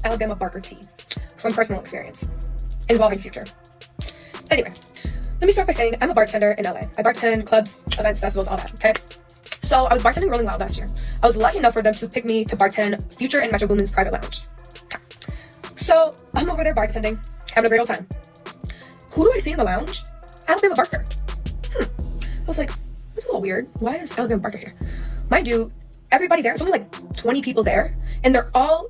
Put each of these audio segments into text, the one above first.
Alabama Barker tea from personal experience involving Future. Anyway, let me start by saying I'm a bartender in LA. I bartend clubs, events, festivals, all that, okay? So I was bartending Rolling Loud last year. I was lucky enough for them to pick me to bartend Future and Metro Boomin's private lounge. Okay. So I'm over there bartending, having a great old time. Who do I see in the lounge? Alabama Barker. I was like, that's a little weird. Why is Alabama Barker here? Mind you, everybody there, there's only like 20 people there, and they're all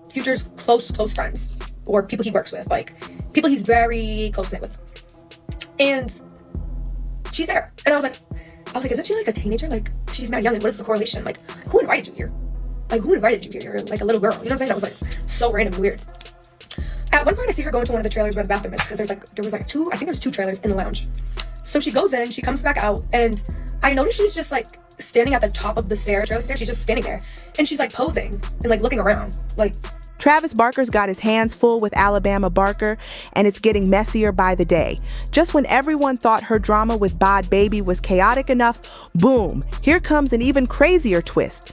Future's close friends, or people he works with, like people he's very close-knit with. And she's there. And I was like, isn't she like a teenager? Like, she's mad young, and what is the correlation? Like, who invited you here? Like, who invited you here? You're like a little girl. You know what I'm saying? That was like so random and weird. At one point, I see her go into one of the trailers where the bathroom is, because there was two, I think there's 2 trailers in the lounge. So she goes in, she comes back out, and I notice she's just like standing at the top of the trailer stairs. She's just standing there, and she's like posing and like looking around, like. Travis Barker's got his hands full with Alabama Barker, and it's getting messier by the day. Just when everyone thought her drama with Bhad Bhabie was chaotic enough, boom, here comes an even crazier twist.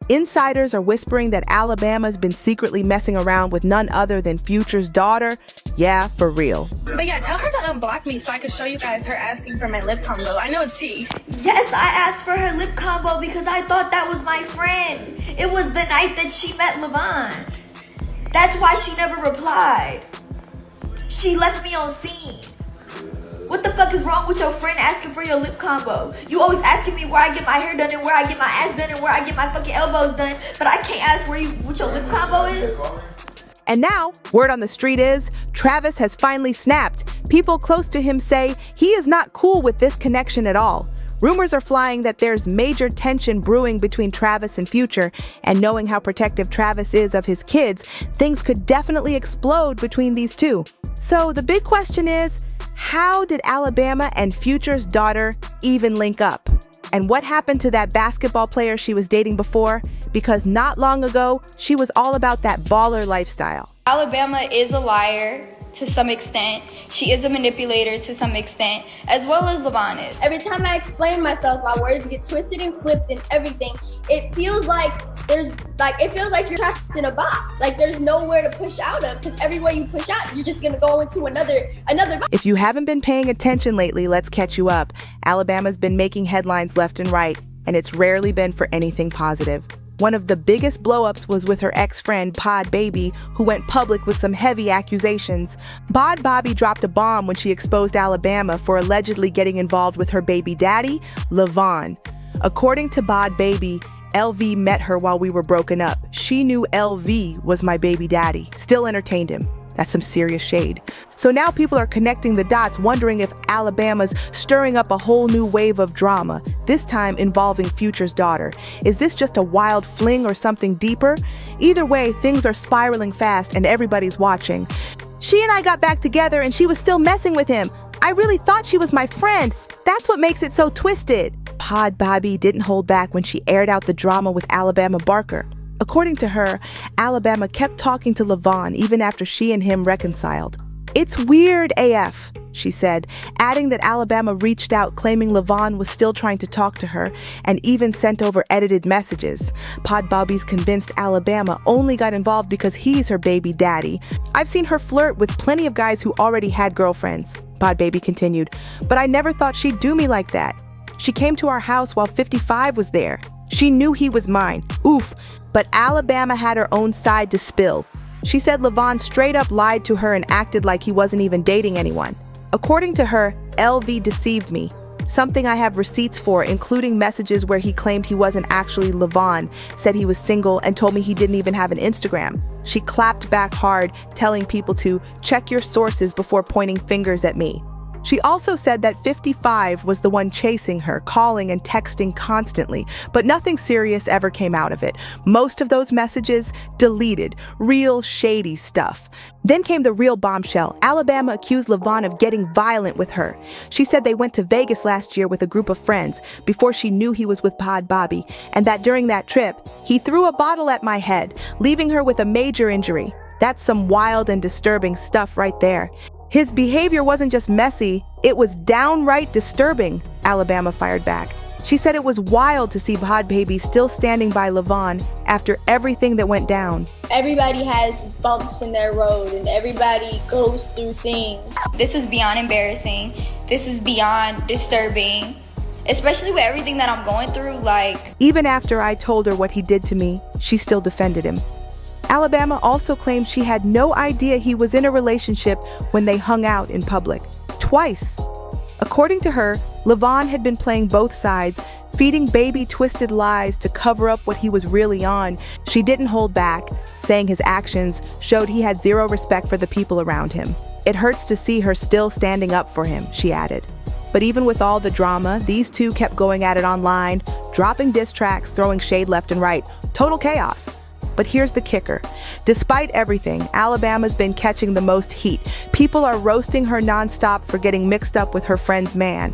Insiders are whispering that Alabama's been secretly messing around with none other than Future's daughter. Yeah, for real. But yeah, tell her to unblock me so I can show you guys her asking for my lip combo. I know it's tea. Yes, I asked for her lip combo because I thought that was my friend. It was the night that she met Levon. That's why she never replied. She left me on scene. What the fuck is wrong with your friend asking for your lip combo? You always asking me where I get my hair done and where I get my ass done and where I get my fucking elbows done, but I can't ask what your lip combo is? And now, word on the street is, Travis has finally snapped. People close to him say he is not cool with this connection at all. Rumors are flying that there's major tension brewing between Travis and Future, and knowing how protective Travis is of his kids, things could definitely explode between these two. So the big question is, how did Alabama and Future's daughter even link up? And what happened to that basketball player she was dating before? Because not long ago, she was all about that baller lifestyle. Alabama is a liar to some extent. She is a manipulator to some extent, as well as Levon is. Every time I explain myself, my words get twisted and flipped and everything. It feels like you're trapped in a box. Like there's nowhere to push out of, because everywhere you push out, you're just gonna go into another box. If you haven't been paying attention lately, let's catch you up. Alabama's been making headlines left and right, and it's rarely been for anything positive. One of the biggest blow-ups was with her ex-friend, Bhad Bhabie, who went public with some heavy accusations. Bhad Bhabie dropped a bomb when she exposed Alabama for allegedly getting involved with her baby daddy, Levon. According to Bhad Bhabie, LV met her while we were broken up. She knew LV was my baby daddy, still entertained him. That's some serious shade. So now people are connecting the dots, wondering if Alabama's stirring up a whole new wave of drama, this time involving Future's daughter. Is this just a wild fling or something deeper? Either way, things are spiraling fast and everybody's watching. She and I got back together and she was still messing with him. I really thought she was my friend. That's what makes it so twisted. Bhad Bhabie didn't hold back when she aired out the drama with Alabama Barker. According to her, Alabama kept talking to Levon even after she and him reconciled. It's weird AF, she said, adding that Alabama reached out claiming Levon was still trying to talk to her and even sent over edited messages. Bhad Bhabie's convinced Alabama only got involved because he's her baby daddy. I've seen her flirt with plenty of guys who already had girlfriends, Bhad Bhabie continued, but I never thought she'd do me like that. She came to our house while 55 was there. She knew he was mine. Oof. But Alabama had her own side to spill. She said Levon straight up lied to her and acted like he wasn't even dating anyone. According to her, LV deceived me, something I have receipts for, including messages where he claimed he wasn't actually Levon, said he was single, and told me he didn't even have an Instagram. She clapped back hard, telling people to check your sources before pointing fingers at me. She also said that 55 was the one chasing her, calling and texting constantly, but nothing serious ever came out of it. Most of those messages deleted, real shady stuff. Then came the real bombshell. Alabama accused Levon of getting violent with her. She said they went to Vegas last year with a group of friends before she knew he was with Bhad Bhabie, and that during that trip, he threw a bottle at my head, leaving her with a major injury. That's some wild and disturbing stuff right there. His behavior wasn't just messy, it was downright disturbing, Alabama fired back. She said it was wild to see Bhad Bhabie still standing by Levon after everything that went down. Everybody has bumps in their road and everybody goes through things. This is beyond embarrassing. This is beyond disturbing, especially with everything that I'm going through. Like, even after I told her what he did to me, she still defended him. Alabama also claimed she had no idea he was in a relationship when they hung out in public. Twice. According to her, Levon had been playing both sides, feeding Baby twisted lies to cover up what he was really on. She didn't hold back, saying his actions showed he had zero respect for the people around him. It hurts to see her still standing up for him, she added. But even with all the drama, these two kept going at it online, dropping diss tracks, throwing shade left and right. Total chaos. But here's the kicker. Despite everything, Alabama's been catching the most heat. People are roasting her nonstop for getting mixed up with her friend's man.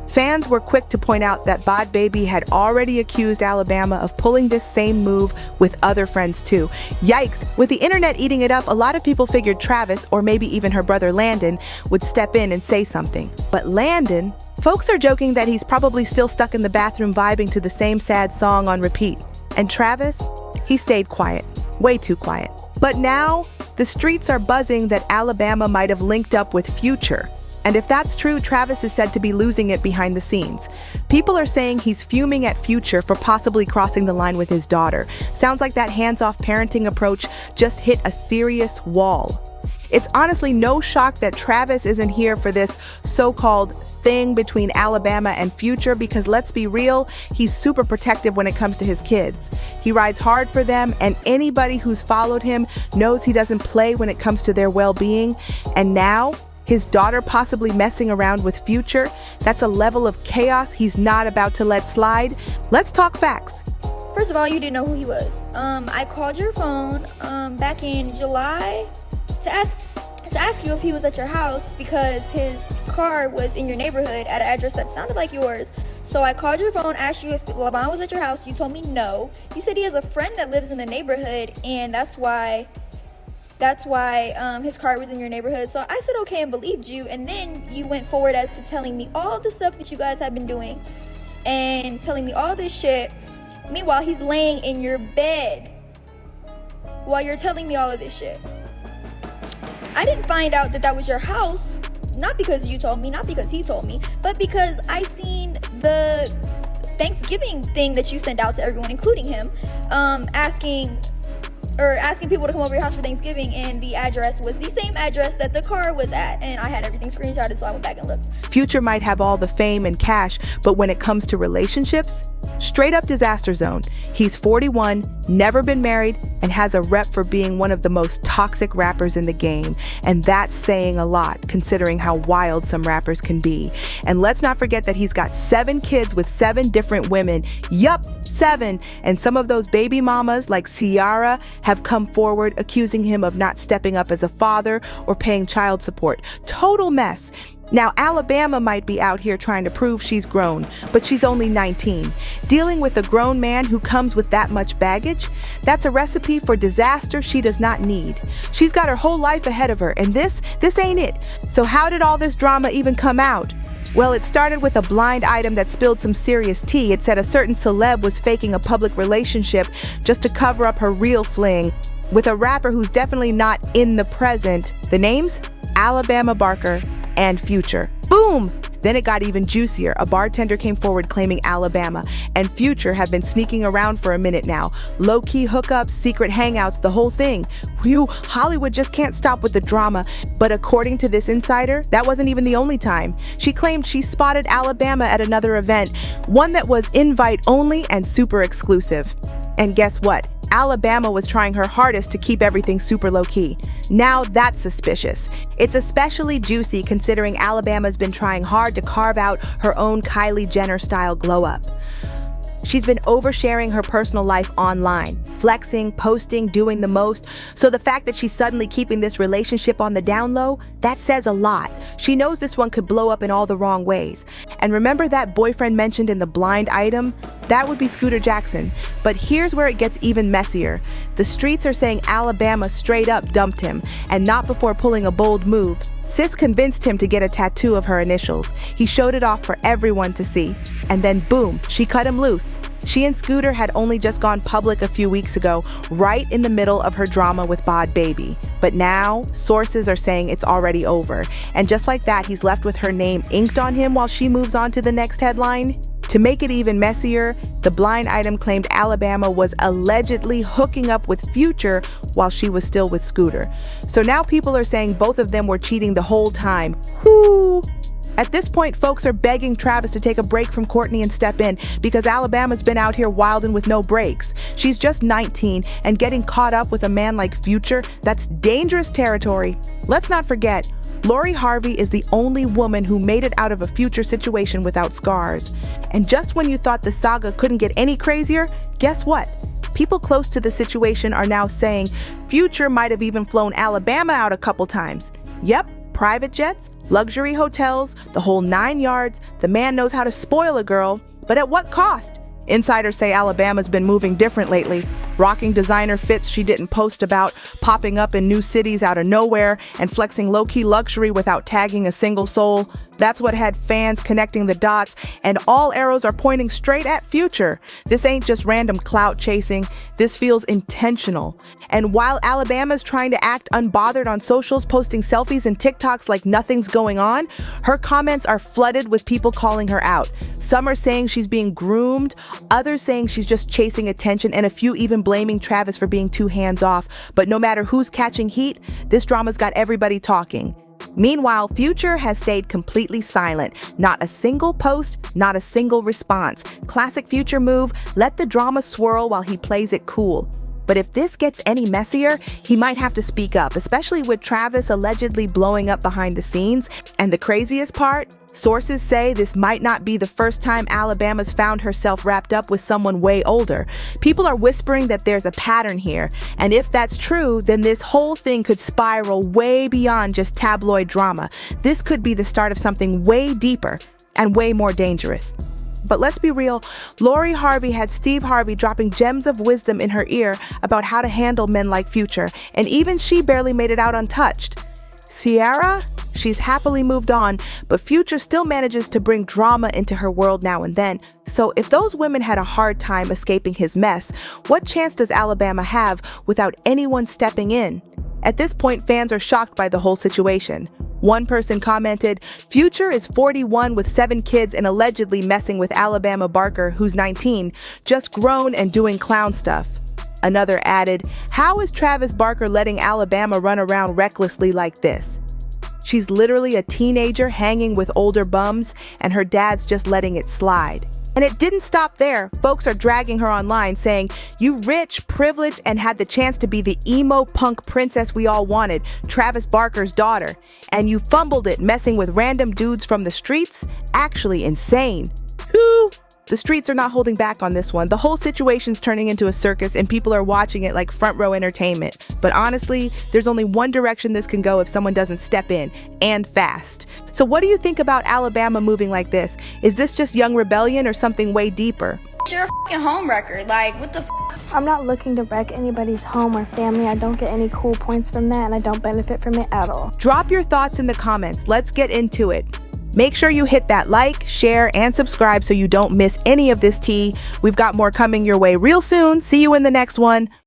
Fans were quick to point out that Bhad Bhabie had already accused Alabama of pulling this same move with other friends too. Yikes! With the internet eating it up, a lot of people figured Travis, or maybe even her brother Landon, would step in and say something. But Landon, folks are joking that he's probably still stuck in the bathroom vibing to the same sad song on repeat. And Travis? He stayed quiet, way too quiet. But now, the streets are buzzing that Alabama might have linked up with Future. And if that's true, Travis is said to be losing it behind the scenes. People are saying he's fuming at Future for possibly crossing the line with his daughter. Sounds like that hands-off parenting approach just hit a serious wall. It's honestly no shock that Travis isn't here for this so-called thing between Alabama and Future, because let's be real, he's super protective when it comes to his kids. He rides hard for them, and anybody who's followed him knows he doesn't play when it comes to their well-being. And now, his daughter possibly messing around with Future, that's a level of chaos he's not about to let slide. Let's talk facts. First of all, you didn't know who he was. I called your phone back in July to ask you if he was at your house because his car was in your neighborhood at an address that sounded like yours. So I called your phone, asked you if Levon was at your house. You told me no. You said he has a friend that lives in the neighborhood, and that's why his car was in your neighborhood. So I said okay and believed you, and then you went forward as to telling me all the stuff that you guys have been doing and telling me all this shit. Meanwhile, he's laying in your bed while you're telling me all of this shit. I didn't find out that was your house, not because you told me, not because he told me, but because I seen the Thanksgiving thing that you sent out to everyone, including him, asking people to come over your house for Thanksgiving, and the address was the same address that the car was at, and I had everything screenshotted, so I went back and looked. Future might have all the fame and cash, but when it comes to relationships, straight up disaster zone. He's 41, never been married, and has a rep for being one of the most toxic rappers in the game. And that's saying a lot, considering how wild some rappers can be. And let's not forget that he's got 7 kids with 7 different women. Yup, 7. And some of those baby mamas, like Ciara, have come forward accusing him of not stepping up as a father or paying child support. Total mess. Now, Alabama might be out here trying to prove she's grown, but she's only 19. Dealing with a grown man who comes with that much baggage, that's a recipe for disaster she does not need. She's got her whole life ahead of her, and this ain't it. So how did all this drama even come out? Well, it started with a blind item that spilled some serious tea. It said a certain celeb was faking a public relationship just to cover up her real fling with a rapper who's definitely not in the present. The names? Alabama Barker and Future. Boom! Then it got even juicier. A bartender came forward claiming Alabama and Future have been sneaking around for a minute now. Low-key hookups, secret hangouts, the whole thing. Whew, Hollywood just can't stop with the drama. But according to this insider, that wasn't even the only time. She claimed she spotted Alabama at another event, one that was invite only and super exclusive. And guess what? Alabama was trying her hardest to keep everything super low-key. Now that's suspicious. It's especially juicy considering Alabama's been trying hard to carve out her own Kylie Jenner-style glow-up. She's been oversharing her personal life online, flexing, posting, doing the most. So the fact that she's suddenly keeping this relationship on the down low, that says a lot. She knows this one could blow up in all the wrong ways. And remember that boyfriend mentioned in the blind item? That would be Scooter Jackson. But here's where it gets even messier. The streets are saying Alabama straight up dumped him, and not before pulling a bold move, Sis convinced him to get a tattoo of her initials. He showed it off for everyone to see. And then boom, she cut him loose. She and Scooter had only just gone public a few weeks ago, right in the middle of her drama with Bhad Bhabie. But now, sources are saying it's already over. And just like that, he's left with her name inked on him while she moves on to the next headline. To make it even messier, the blind item claimed Alabama was allegedly hooking up with Future while she was still with Scooter. So now people are saying both of them were cheating the whole time. Whoo! At this point, folks are begging Travis to take a break from Courtney and step in because Alabama's been out here wilding with no breaks. She's just 19 and getting caught up with a man like Future, that's dangerous territory. Let's not forget, Lori Harvey is the only woman who made it out of a Future situation without scars. And just when you thought the saga couldn't get any crazier, guess what? People close to the situation are now saying Future might have even flown Alabama out a couple times. Yep, private jets, luxury hotels, the whole 9 yards. The man knows how to spoil a girl, but at what cost? Insiders say Alabama's been moving different lately, rocking designer fits she didn't post about, popping up in new cities out of nowhere, and flexing low-key luxury without tagging a single soul. That's what had fans connecting the dots, and all arrows are pointing straight at Future. This ain't just random clout chasing, this feels intentional. And while Alabama's trying to act unbothered on socials, posting selfies and TikToks like nothing's going on, her comments are flooded with people calling her out. Some are saying she's being groomed, others saying she's just chasing attention, and a few even blaming Travis for being too hands-off. But no matter who's catching heat, this drama's got everybody talking. Meanwhile, Future has stayed completely silent. Not a single post, not a single response. Classic Future move, let the drama swirl while he plays it cool. But if this gets any messier, he might have to speak up, especially with Travis allegedly blowing up behind the scenes. And the craziest part? Sources say this might not be the first time Alabama's found herself wrapped up with someone way older. People are whispering that there's a pattern here. And if that's true, then this whole thing could spiral way beyond just tabloid drama. This could be the start of something way deeper and way more dangerous. But let's be real, Lori Harvey had Steve Harvey dropping gems of wisdom in her ear about how to handle men like Future, and even she barely made it out untouched. Ciara? She's happily moved on, but Future still manages to bring drama into her world now and then. So if those women had a hard time escaping his mess, what chance does Alabama have without anyone stepping in? At this point, fans are shocked by the whole situation. One person commented, Future is 41 with 7 kids and allegedly messing with Alabama Barker, who's 19, just grown and doing clown stuff. Another added, how is Travis Barker letting Alabama run around recklessly like this? She's literally a teenager hanging with older bums, and her dad's just letting it slide. And it didn't stop there. Folks are dragging her online saying, you rich, privileged, and had the chance to be the emo punk princess we all wanted, Travis Barker's daughter. And you fumbled it messing with random dudes from the streets? Actually insane. Who? The streets are not holding back on this one. The whole situation's turning into a circus and people are watching it like front row entertainment. But honestly, there's only one direction this can go if someone doesn't step in, and fast. So what do you think about Alabama moving like this? Is this just young rebellion or something way deeper? You're a fucking home wrecker. Like, what the I'm not looking to wreck anybody's home or family. I don't get any cool points from that, and I don't benefit from it at all. Drop your thoughts in the comments. Let's get into it. Make sure you hit that like, share, and subscribe so you don't miss any of this tea. We've got more coming your way real soon. See you in the next one.